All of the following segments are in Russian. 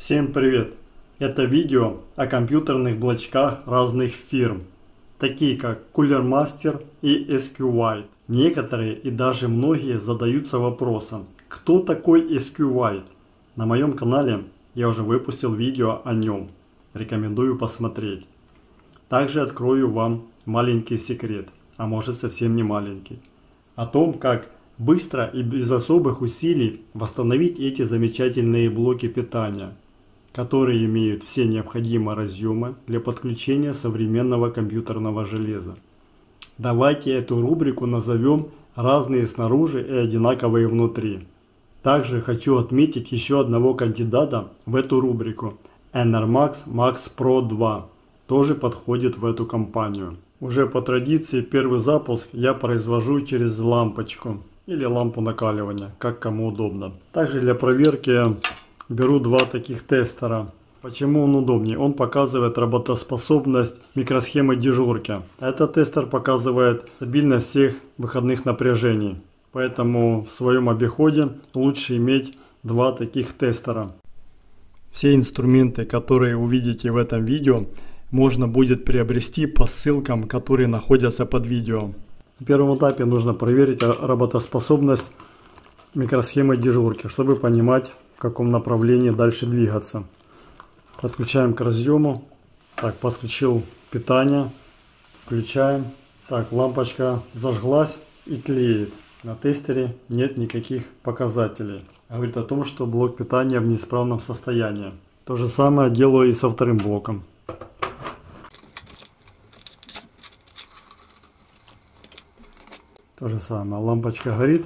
Всем привет! Это видео о компьютерных блочках разных фирм, такие как Cooler Master и SQWhite. Некоторые и даже многие задаются вопросом, кто такой SQWhite? На моем канале я уже выпустил видео о нем, рекомендую посмотреть. Также открою вам маленький секрет, а может совсем не маленький, о том, как быстро и без особых усилий восстановить эти замечательные блоки питания, которые имеют все необходимые разъемы для подключения современного компьютерного железа. Давайте эту рубрику назовем «Разные снаружи и одинаковые внутри». Также хочу отметить еще одного кандидата в эту рубрику – Enermax Max Pro 2. Тоже подходит в эту компанию. Уже по традиции первый запуск я произвожу через лампочку или лампу накаливания, как кому удобно. Также для проверки беру два таких тестера. Почему он удобнее? Он показывает работоспособность микросхемы дежурки. Этот тестер показывает стабильность всех выходных напряжений. Поэтому в своем обиходе лучше иметь два таких тестера. Все инструменты, которые увидите в этом видео, можно будет приобрести по ссылкам, которые находятся под видео. На первом этапе нужно проверить работоспособность микросхемы дежурки, чтобы понимать, в каком направлении дальше двигаться. Подключаем к разъему. Так, подключил питание. Включаем. Так, лампочка зажглась и тлеет. На тестере нет никаких показателей. Говорит о том, что блок питания в неисправном состоянии. То же самое делаю и со вторым блоком. То же самое. Лампочка горит.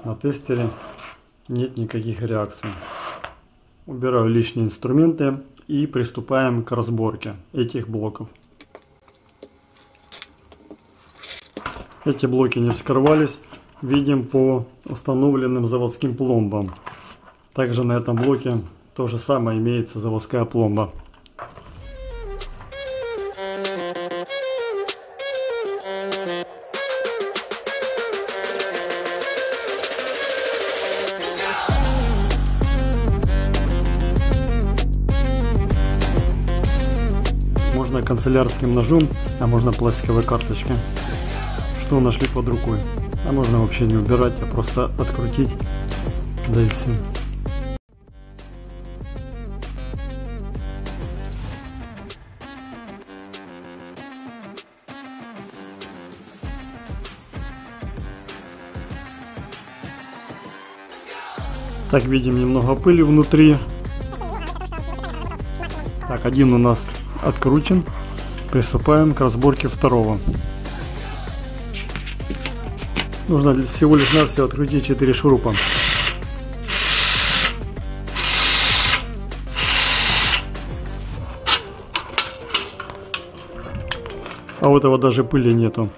На тестере нет никаких реакций. Убираю лишние инструменты и приступаем к разборке этих блоков. Эти блоки не вскрывались, видим по установленным заводским пломбам. Также на этом блоке то же самое имеется заводская пломба. Можно канцелярским ножом, а можно пластиковой карточкой. Что нашли под рукой. А можно вообще не убирать, а просто открутить, да и все. Так, видим немного пыли внутри. Так, один у нас откручен. Приступаем к разборке второго. Нужно всего лишь навсего открутить 4 шурупа. А у этого даже пыли нету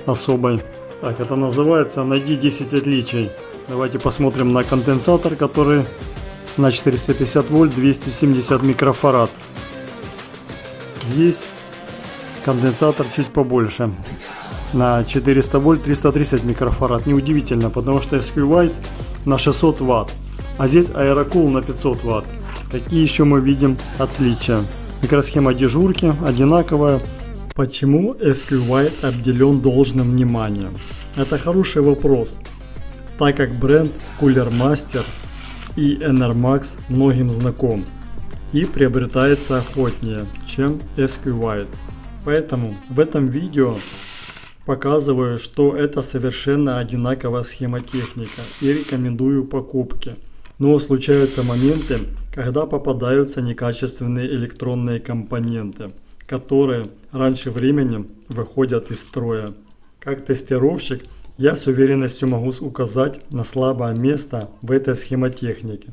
особой. Так, это называется «Найди 10 отличий». Давайте посмотрим на конденсатор, который на 450 вольт 270 микрофарад. Здесь конденсатор чуть побольше, на 400 вольт 330 микрофарад. Неудивительно, потому что SQWhite на 600 ватт, а здесь Aerocool на 500 ватт. Какие еще мы видим отличия? Микросхема дежурки одинаковая. Почему SQWhite обделен должным вниманием? Это хороший вопрос, так как бренд Cooler Master и Enermax многим знаком и приобретается охотнее, чем SQWhite. Поэтому в этом видео показываю, что это совершенно одинаковая схемотехника и рекомендую покупки. Но случаются моменты, когда попадаются некачественные электронные компоненты, которые раньше времени выходят из строя. Как тестировщик я с уверенностью могу указать на слабое место в этой схемотехнике.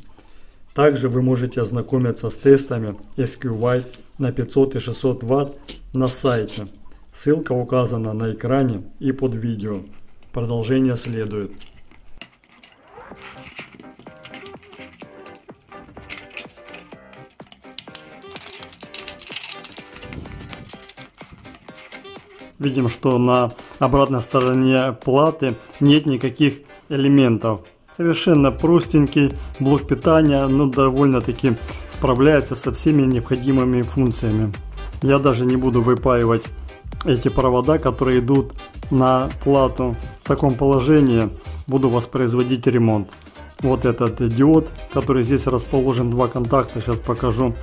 Также вы можете ознакомиться с тестами SQWhite на 500 и 600 Вт на сайте. Ссылка указана на экране и под видео. Продолжение следует. Видим, что на обратной стороне платы нет никаких элементов. Совершенно простенький блок питания, но довольно-таки справляется со всеми необходимыми функциями. Я даже не буду выпаивать эти провода, которые идут на плату. В таком положении буду воспроизводить ремонт. Вот этот диод, который здесь расположен, два контакта, сейчас покажу.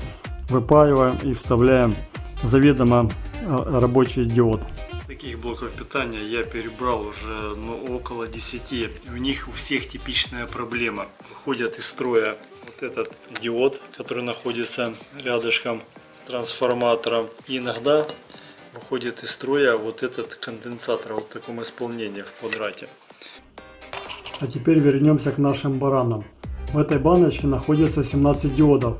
Выпаиваем и вставляем заведомо рабочий диод. Таких блоков питания я перебрал уже около 10. И у них у всех типичная проблема. Выходят из строя вот этот диод, который находится рядышком с трансформатором. И иногда выходит из строя вот этот конденсатор вот в таком исполнении в квадрате. А теперь вернемся к нашим баранам. В этой баночке находится 17 диодов,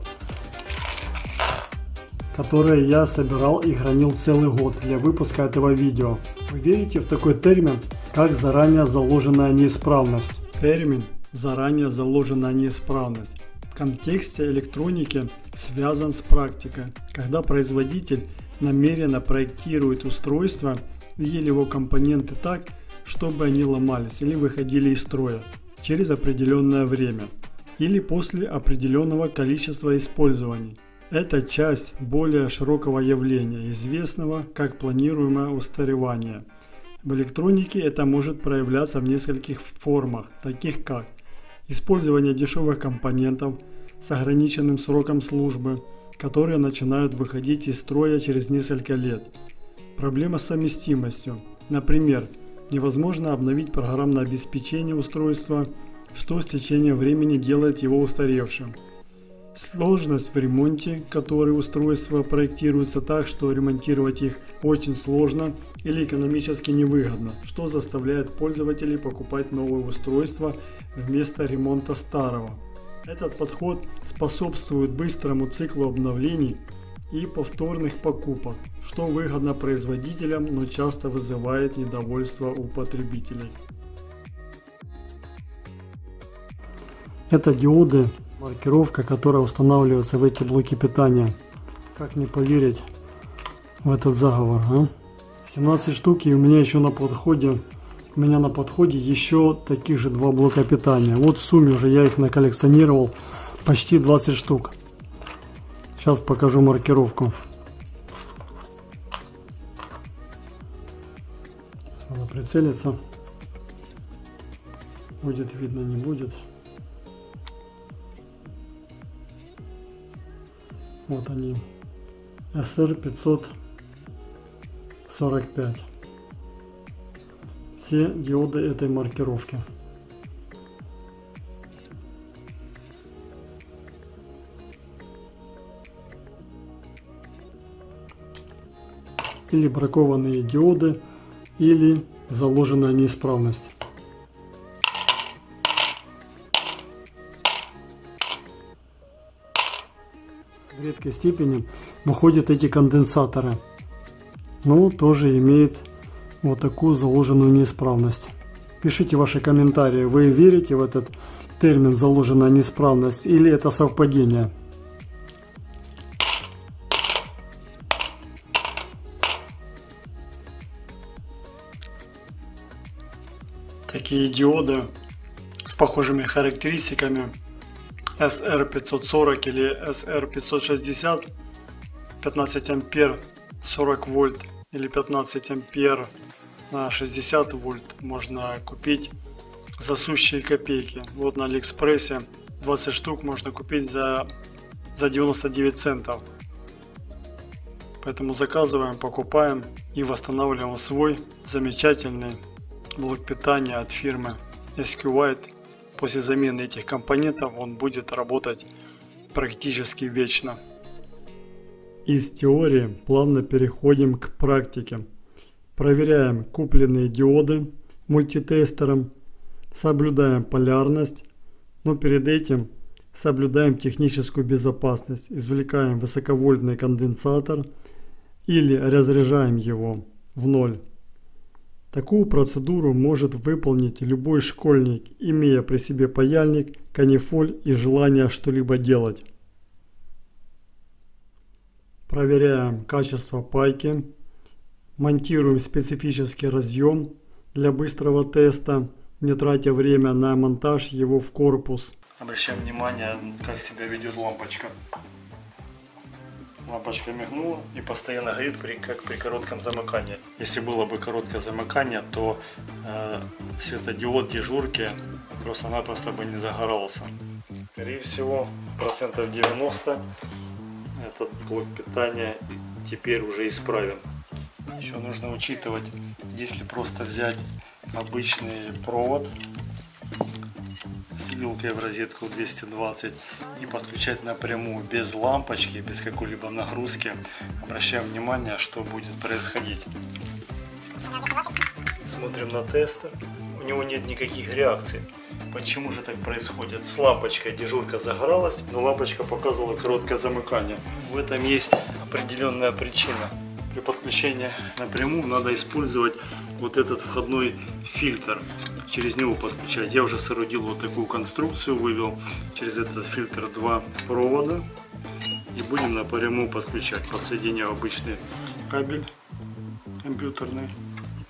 которые я собирал и хранил целый год для выпуска этого видео. Вы верите в такой термин, как заранее заложенная неисправность? Термин «заранее заложенная неисправность» в контексте электроники связан с практикой, когда производитель намеренно проектирует устройство или его компоненты так, чтобы они ломались или выходили из строя через определенное время или после определенного количества использований. Это часть более широкого явления, известного как планируемое устаревание. В электронике это может проявляться в нескольких формах, таких как использование дешевых компонентов с ограниченным сроком службы, которые начинают выходить из строя через несколько лет. Проблема с совместимостью. Например, невозможно обновить программное обеспечение устройства, что с течением времени делает его устаревшим. Сложность в ремонте, который устройства проектируются так, что ремонтировать их очень сложно или экономически невыгодно, что заставляет пользователей покупать новые устройства вместо ремонта старого. Этот подход способствует быстрому циклу обновлений и повторных покупок, что выгодно производителям, но часто вызывает недовольство у потребителей. Это диоды, маркировка, которая устанавливается в эти блоки питания. Как не поверить в этот заговор, а? 17 штук, и у меня еще на подходе, еще таких же два блока питания. Вот в сумме уже я их наколлекционировал почти 20 штук. Сейчас покажу маркировку. Надо прицелиться. Будет видно, не будет. Вот они. SR545. Все диоды этой маркировки. Или бракованные диоды, или заложенная неисправность. В редкой степени выходят эти конденсаторы, но тоже имеет вот такую заложенную неисправность. Пишите ваши комментарии, вы верите в этот термин «заложенная неисправность» или это совпадение? Такие диоды с похожими характеристиками SR540 или SR560, 15 ампер 40 вольт или 15 ампер на 60 вольт можно купить за сущие копейки. Вот на Алиэкспрессе 20 штук можно купить за 99 центов. Поэтому заказываем, покупаем и восстанавливаем свой замечательный блок питания от фирмы SQWhite. После замены этих компонентов он будет работать практически вечно. Из теории плавно переходим к практике. Проверяем купленные диоды мультитестером, соблюдаем полярность, но перед этим соблюдаем техническую безопасность. Извлекаем высоковольтный конденсатор или разряжаем его в ноль. Такую процедуру может выполнить любой школьник, имея при себе паяльник, канифоль и желание что-либо делать. Проверяем качество пайки, монтируем специфический разъем для быстрого теста не тратя время на монтаж его в корпус. Обращаем внимание, как себя ведет лампочка. Лампочка мигнула и постоянно горит, как при коротком замыкании. Если было бы короткое замыкание, то светодиод дежурки просто-напросто бы не загорался. Скорее всего, 90% этот блок питания теперь уже исправен. Еще нужно учитывать, если просто взять обычный провод с вилкой в розетку 220 и подключать напрямую без лампочки, без какой-либо нагрузки, обращаем внимание, что будет происходить. Смотрим на тестер, у него нет никаких реакций. Почему же так происходит? С лампочкой дежурка загоралась, но лампочка показывала короткое замыкание. В этом есть определенная причина. При подключении напрямую надо использовать вот этот входной фильтр. Через него подключать. Я уже соорудил вот такую конструкцию, вывел через этот фильтр 2 провода. И будем напрямую подключать. Подсоединяю обычный кабель компьютерный.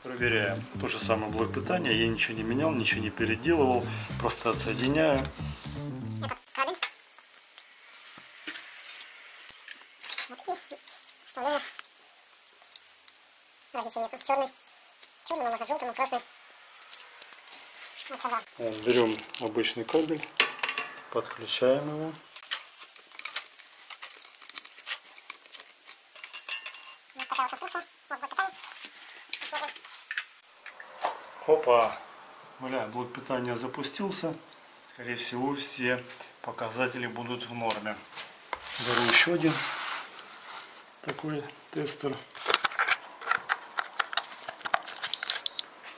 Проверяем. Тот же самый блок питания. Я ничего не менял, ничего не переделывал. Просто отсоединяю. Черный, можно желтым, красный. Берем обычный кабель, подключаем его. Опа! Бля, блок питания запустился. Скорее всего, все показатели будут в норме. Беру еще один такой тестер.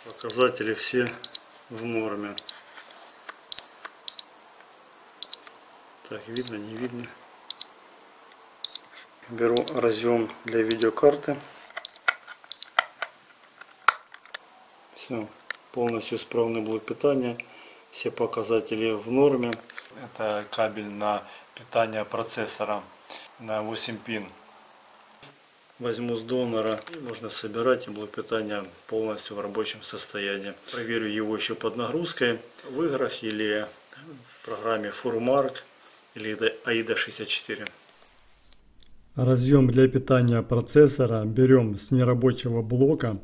Показатели все в норме. Так, видно, не видно. Беру разъем для видеокарты. Все, полностью исправный блок питания. Все показатели в норме. Это кабель на питание процессора на 8 пин. Возьму с донора, и можно собирать, и блок питания полностью в рабочем состоянии. Проверю его еще под нагрузкой в играх или в программе Furmark или AIDA 64. Разъем для питания процессора берем с нерабочего блока,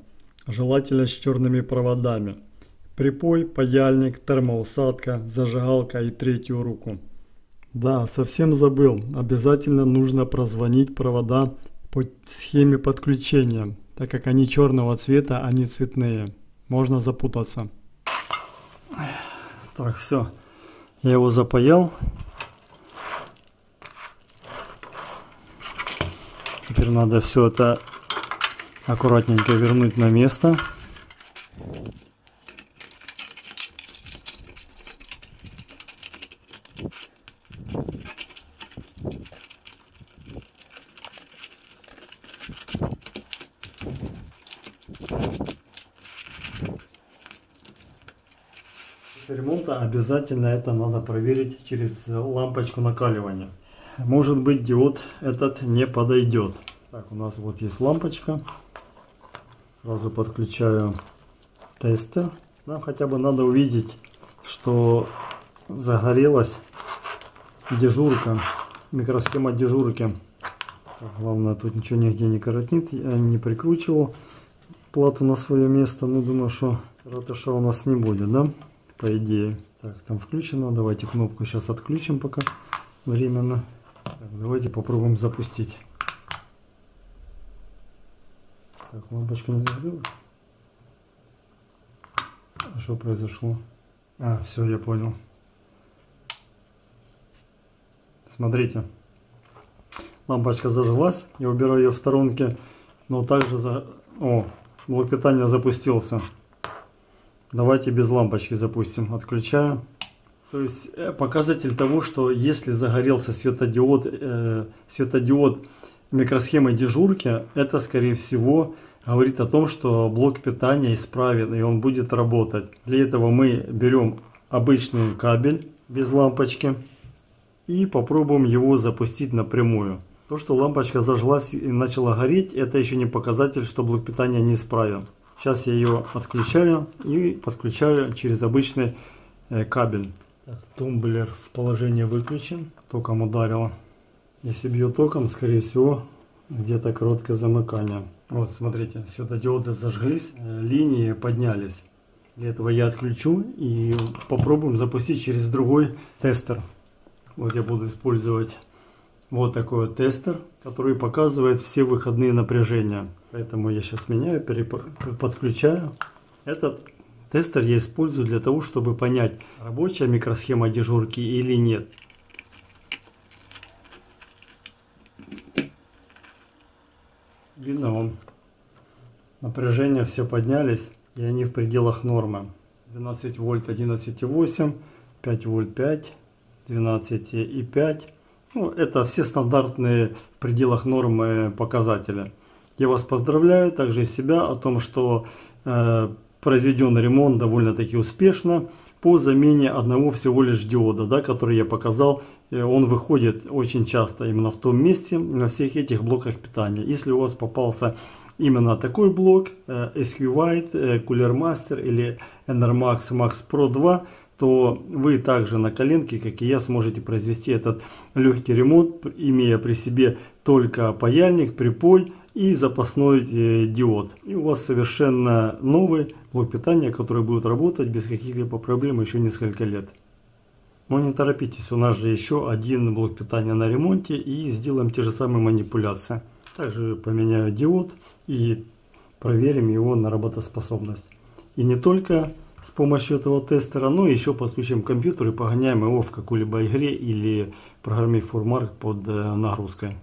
желательно с черными проводами. Припой, паяльник, термоусадка, зажигалка и третью руку. Да, совсем забыл, обязательно нужно прозвонить провода по схеме подключения, так как они черного цвета, они цветные. Можно запутаться. Так, все. Я его запаял. Теперь надо все это аккуратненько вернуть на место. После ремонта обязательно это надо проверить через лампочку накаливания. Может быть, диод этот не подойдет. Так, у нас вот есть лампочка. Сразу подключаю тестер. Нам хотя бы надо увидеть, что загорелась дежурка, микросхема дежурки. Так, главное, тут ничего нигде не коротнит. Я не прикручивал плату на свое место. Ну, думаю, что ратыша у нас не будет, да? По идее. Так, там включено. Давайте кнопку сейчас отключим пока временно. Так, давайте попробуем запустить. Так, лампочка не загорелась. А что произошло? А, все, я понял. Смотрите. Лампочка зажглась. Я убираю ее в сторонке. Но также О, блок питания запустился. Давайте без лампочки запустим. Отключаю. То есть показатель того, что если загорелся светодиод микросхемы дежурки, это скорее всего говорит о том, что блок питания исправен и он будет работать. Для этого мы берем обычный кабель без лампочки и попробуем его запустить напрямую. То, что лампочка зажглась и начала гореть, это еще не показатель, что блок питания не исправен. Сейчас я ее отключаю и подключаю через обычный кабель. Так, тумблер в положении выключен, током ударило. Если бьет током, скорее всего, где-то короткое замыкание. Вот, смотрите, светодиоды зажглись, линии поднялись. Для этого я отключу и попробуем запустить через другой тестер. Вот я буду использовать вот такой вот тестер, который показывает все выходные напряжения. Поэтому я сейчас меняю, подключаю. Этот тестер я использую для того, чтобы понять, рабочая микросхема дежурки или нет. Видно вам, напряжения все поднялись, и они в пределах нормы. 12 вольт 11,8, 5 вольт 5, 12,5. Ну, это все стандартные в пределах нормы показатели. Я вас поздравляю также и себя о том, что произведен ремонт довольно-таки успешно по замене одного всего лишь диода, да, который я показал. Он выходит очень часто именно в том месте на всех этих блоках питания. Если у вас попался именно такой блок SQ-White, Cooler Master или Enermax Max Pro 2, то вы также на коленке, как и я, сможете произвести этот легкий ремонт, имея при себе только паяльник, припой и запасной диод. И у вас совершенно новый блок питания, который будет работать без каких-либо проблем еще несколько лет. Но не торопитесь, у нас же еще один блок питания на ремонте, и сделаем те же самые манипуляции. Также поменяю диод и проверим его на работоспособность. И не только с помощью этого тестера, но еще подключим компьютер и погоняем его в какой-либо игре или программе Furmark под нагрузкой.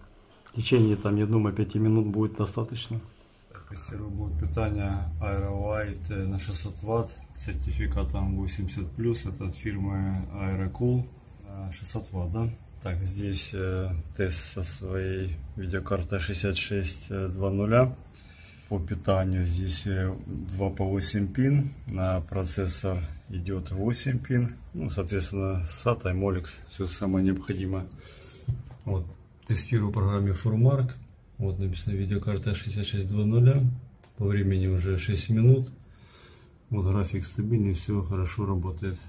В течение, там, я думаю, 5 минут будет достаточно. Тестирую блок питания AeroWhite на 600 Вт с сертификатом 80+, это от фирмы AeroCool, 600 Вт, да? Так, здесь тест со своей видеокартой 6600 по питанию. Здесь 2 по 8 пин, на процессор идет 8 пин, ну, соответственно, SATA и Molex, все самое необходимое. Вот, тестирую в программе Furmark. Вот написано видеокарта 6600, по времени уже 6 минут. Вот график стабильный, все хорошо работает.